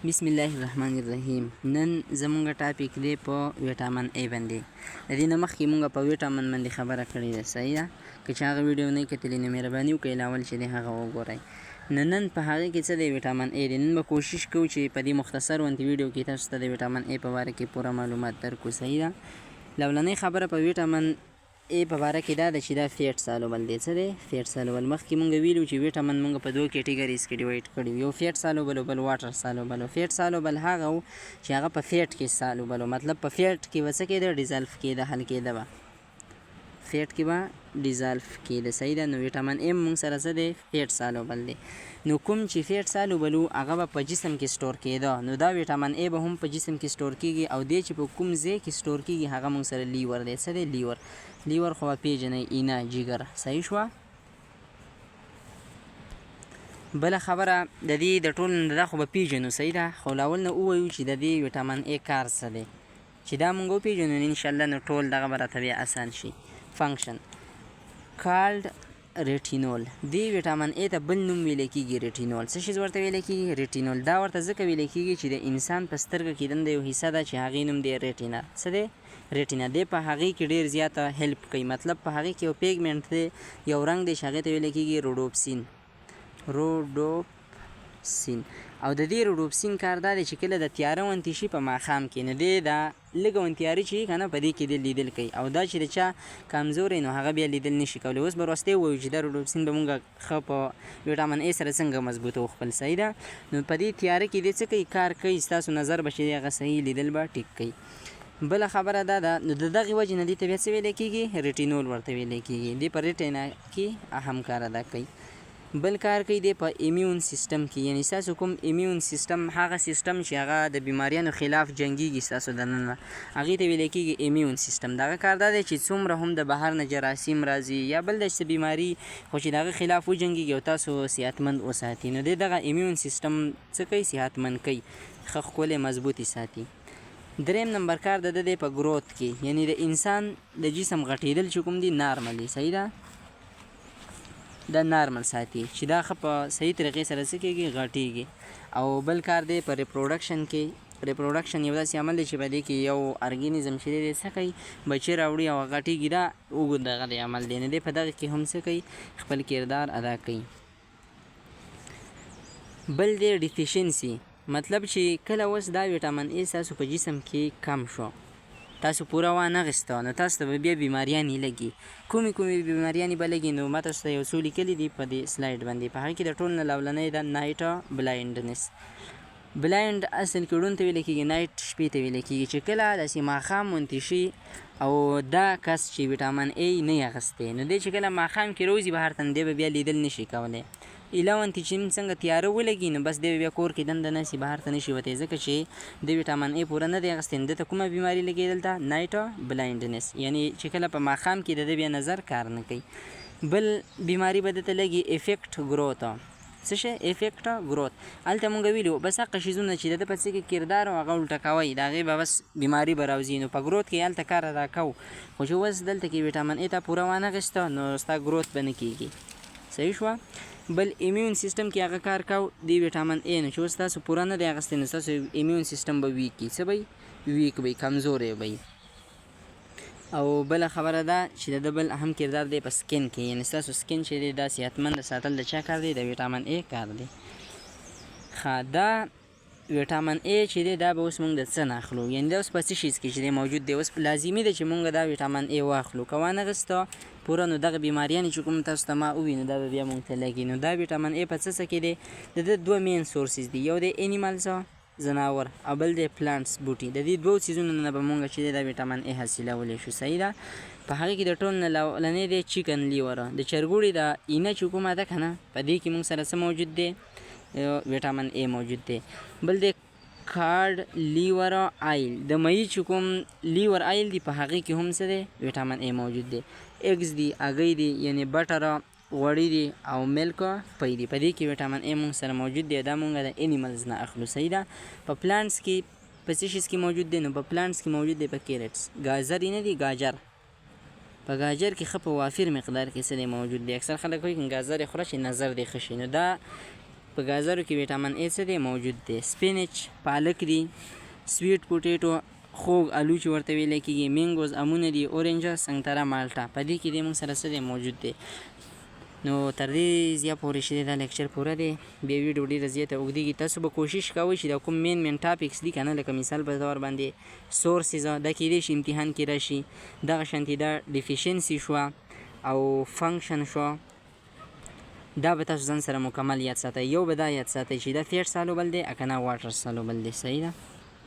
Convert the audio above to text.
بسم الله الرحمن الرحیم. نن زمونږ ټاپک دی په ویټامین ای باندې. د دې نه مخکې مونږ په ویټامین باندې خبره کړې ده، صحیح ده؟ که چا هغه ویډیو نه کتلې نو مهرباني وکړئ لاول چې دی هغه وګورئ. نن په هغې کې څه دی؟ ویټامین ای دی. نن به کوشش کوو چې په دې مختصر غوندې ویډیو کې تاسو ته د ویټامین ای په باره کې پوره معلومات درکړو، صحیح ده؟ لومړنۍ خبره په ویټامین ای په باره کې دا ده چې دا فیټ سالوبل دی. څه دی؟ فیټ سالوبل. مخکې مونږ ویلو چې ویټامین مونږ په دوه کیټګریز کې ډیوایډ کړي، یو فیټ سالوبل او بل واټر سالوبل. فیټ سالوبل هغه و چې هغه په فیټ کې سالوبل و، مطلب په فیټ کې به څه کېده؟ ډیزالف کېده، حل کېده به فیټ کې به ډیزالف کېده، صحیح ده؟ نو ویټامین ای مونږ سره څه دی؟ فیټ سالوبل دی. نو کوم چې فیټ سالوبل و هغه به په جسم کې سټور کېده، نو دا ویټامین ای به هم په جسم کې سټور کېږي، او دی چې په کوم ځای کې سټور کېږي هغه مونږ سره لیور دی. څه دی؟ لیور. لیور خو به پیژنئ، اینه جگر، صحیح شوه؟ بله خبره د دې د ټول نه دا خو به پیژنو، صحیح ده؟ خو له اول نه ووایو چې د دې ویټامین ای کار څه دی. چې دا مونږ وپیژنو نو انشاءالله نو ټول دغه به راته بیا اسان شي. فنکشن کالډ ریټینول. دې ویټامین ای ته بل نوم ویلی کېږي ریټینول. څه شیز ورته ویلی کېږي؟ ریټینول. دا ورته ځکه ویلی کېږي چې د انسان په سترګه کې دنده یو حصه ده چې هغې نوم دی ریټینا. څه دی؟ ریټینا. دی په هغې کې ډېر زیاته هیلپ کوي، مطلب په هغې کې یو پیګمنټ دی، یو رنګ دی چې هغې ته ویلی کېږي روډوپسین. روډوپسین. او د دې روډوپسین کار دا دی چې کله د تیاره ونتې شي په ماښام کې، نو دی دا لږه ونتیاري چې وي که نه په دې کې دی لیدل کوي، او دا چې د چا کمزوری نو هغه بیا لیدل نشي کولی. اوس به وروستی ووایو چې دا روډوپسین به مونږ ښه په ویټامین ای سره څنګه مضبوطوو خپل، صحیح ده؟ نو په دې تیاره کې دی څه کوي؟ کار کوي، ستاسو نظر به چې دی هغه صحیح لیدل به ټیک کوي. بله خبره دا ده، نو د دغې وجې نه دې ته بیا څه ویلی کېږي؟ ریټینول ورته ویلی کېږي. دی په ریټینا کې اهم کار ادا کوي. بل کار کوي دی په ایمیون سیستم کې، یعنی ستاسو کوم ایمیون سیستم، هغه سیستم چې هغه د بیماریانو خلاف جنګیږي ستاسو دننه، هغې ته ویلی کېږي ایمیون سیستم. دغه کار دا دی چې څومره هم د بهر نه جراثیم راځي یا بل داسې بیماري، خو چې د هغه خلاف وجنګیږي او تاسو صحتمند وساتي، نو دی دغه ایمیون سیستم څه کوي؟ صحتمند کوي، ښه ښکلی مضبوطې ساتي. دریم نمبر کار د دی په گروت کې، یعنی د انسان د جسم غټېدل چې کوم دي نارمل دي، صحیح ده؟ دا نارمل ساتي چې دا ښه په صحیح طریقې سره څه کېږي؟ غټېږي. او بل کار دی په ریپروډکشن کې. ریپروډکشن یو داسې عمل دی چې په دې کې یو ارګینزم چې دی څه کوي؟ بچې راوړي او غټېږي. دا اوږد دغه دی عمل دی، نو دی په دغه کې هم څه کوي؟ خپل کردار ادا کوي. بل دی ډیفیشنسي، مطلب چې کله اوس دا ویټامین ای ستاسو په جسم کې کم شو، تاسو پوره وانغېسته، نو تاسو ته به بیا بیماریانې لګي. کومې بیماریانې به لګي؟ نو ما تاسو ته یو څو لیکلي دي په دې سلایډ باندې. په هغې کې د ټول نه لومړنی ده نایټ بلایندنس. بلایند اصل کې ړوند ته ویلی کېږي، نایټ شپې ته ویلی کېږي. چې کله داسې ماښام ونتې شي او دا کس چې ویټامین ای نه یې اخیستی، نو دی چې کله ماښام کې روځي بهر ته، نو دی به بیا لیدل نشي کولی. ایله ونتې چې څنګه تیاره ولګي، نو بس دی بیا کور کې دنده نسي، بهر ته نشي وتی، ځکه چې د ویټامین ای پوره نه دی اخیستی. نو ده ته کومه بیماري لګېدل ته؟ نایټ بلایندنس، یعنی چې کله په ماښام کې د ده بیا نظر کار نه کوي. بل بیماري به ده ته لګي افیکټ ګروت. څه شی؟ افیکټ ګروت. هلته مونږ ویلو بس هغه شیزونه چې د ده په څه کې کردار او هغه الټه کوئ، د هغې به بس بیماري به راوځي. نو په ګروت کې هلته کار ادا کوو، خو چې اوس دلته کې ویټامین ای ته پوره وانغېسته، نو ستا ګروت به نه کېږي، صحیح شوه؟ بل ایمیون سیستم کې هغه کار کو دی ویټامین ای، نو چې اوس تاسو پوره نه دی اخیستی، نو ستاسو ایمیون سیستم به ویک وي. څه به ویک وي؟ کمزوری به وي. او بله خبره ده چې د بل اهم کردار دی په سکین کې، یعنی ستاسو سکین چې دی دا صحتمند ساتل د چا کار دی؟ د ویټامین ای کار دی. ښه، دا ویټامین ای چې دی دا به اوس مونږ د څه نه اخلو؟ یعنې دا اوس په څه شیز کې چې دی موجود دی؟ اوس لازمي ده چې مونږ دا ویټامین ای واخلو. که وانغېسته پوره، نو دغه بیماریانې چې کوم تاسو ته ما ووي، نو دا به بیا مونږ ته لګي. نو دا ویټامین ای په څه کې دی؟ د ده دوه مین سورسز دي، یو دی انیملز ځناور، او بل دی پلانټس بوټي. د دې دوو څیزونو نه به مونږ چې دی دا ویټامین ای حاصلولی شو، صحیح ده؟ په هغې کې د ټول نه لومړنی دی چکن لیور. د چرګوړي د اینه چې کومه ده که نه، په دې کې مونږ سره څه موجود دی؟ ویټامین ای موجود دی. بل دی کارډ لیور آیل. د مئی چې کوم لیور آیل دی، په هغې کې هم څه دی؟ ویټامین ای موجود دی. ایګز دی، هګۍ دی، یعنې بټر، غوړي دي، او ملک پی دي. په دې کې ویټامین ای مونږ سره موجود دی. دا مونږ د انیملز نه اخلو، صحیح ده؟ په پلانټس کې په څه شیز کې موجود دی؟ نو په پلانټس کې موجود دی په کیرټس. ګازر یې نه دی، ګاجر. په ګاجر کې ښه په وافر مقدار کې څه دی موجود دی. اکثر خلک وایي ګازر یې خوره چې نظر دې ښه شي. نو دا په ګازرو کې ویټامین A څه دی موجود دی. سپینچ پالک دی، سویټ پوټیټو خوږ الو چې ورته ویلی کېږي، مینګوز امونه دي، اورنجه سنګتره مالټه په دې کې دی موږ سره څه دی موجود دی. نو تر دې زیات پورې چې دا لیکچر پوره دی، بیا ویډیو ډېره زیاته اوږدېږي. تاسو به کوشش کوئ چې دا کوم مین ټاپکس دي که نه، لکه مثال په طور باندې سورسز دا کیدای شي امتحان کې راشي، دغه شانتې دا ډیفیشنسي شوه او فنکشن شو، دا به تاسو ځان سره مکمل یاد ساتئ. یو به دا یاد ساتئ چې دا فیټ سالوبل دی که نه واټر سالوبل دی. صحیح ده.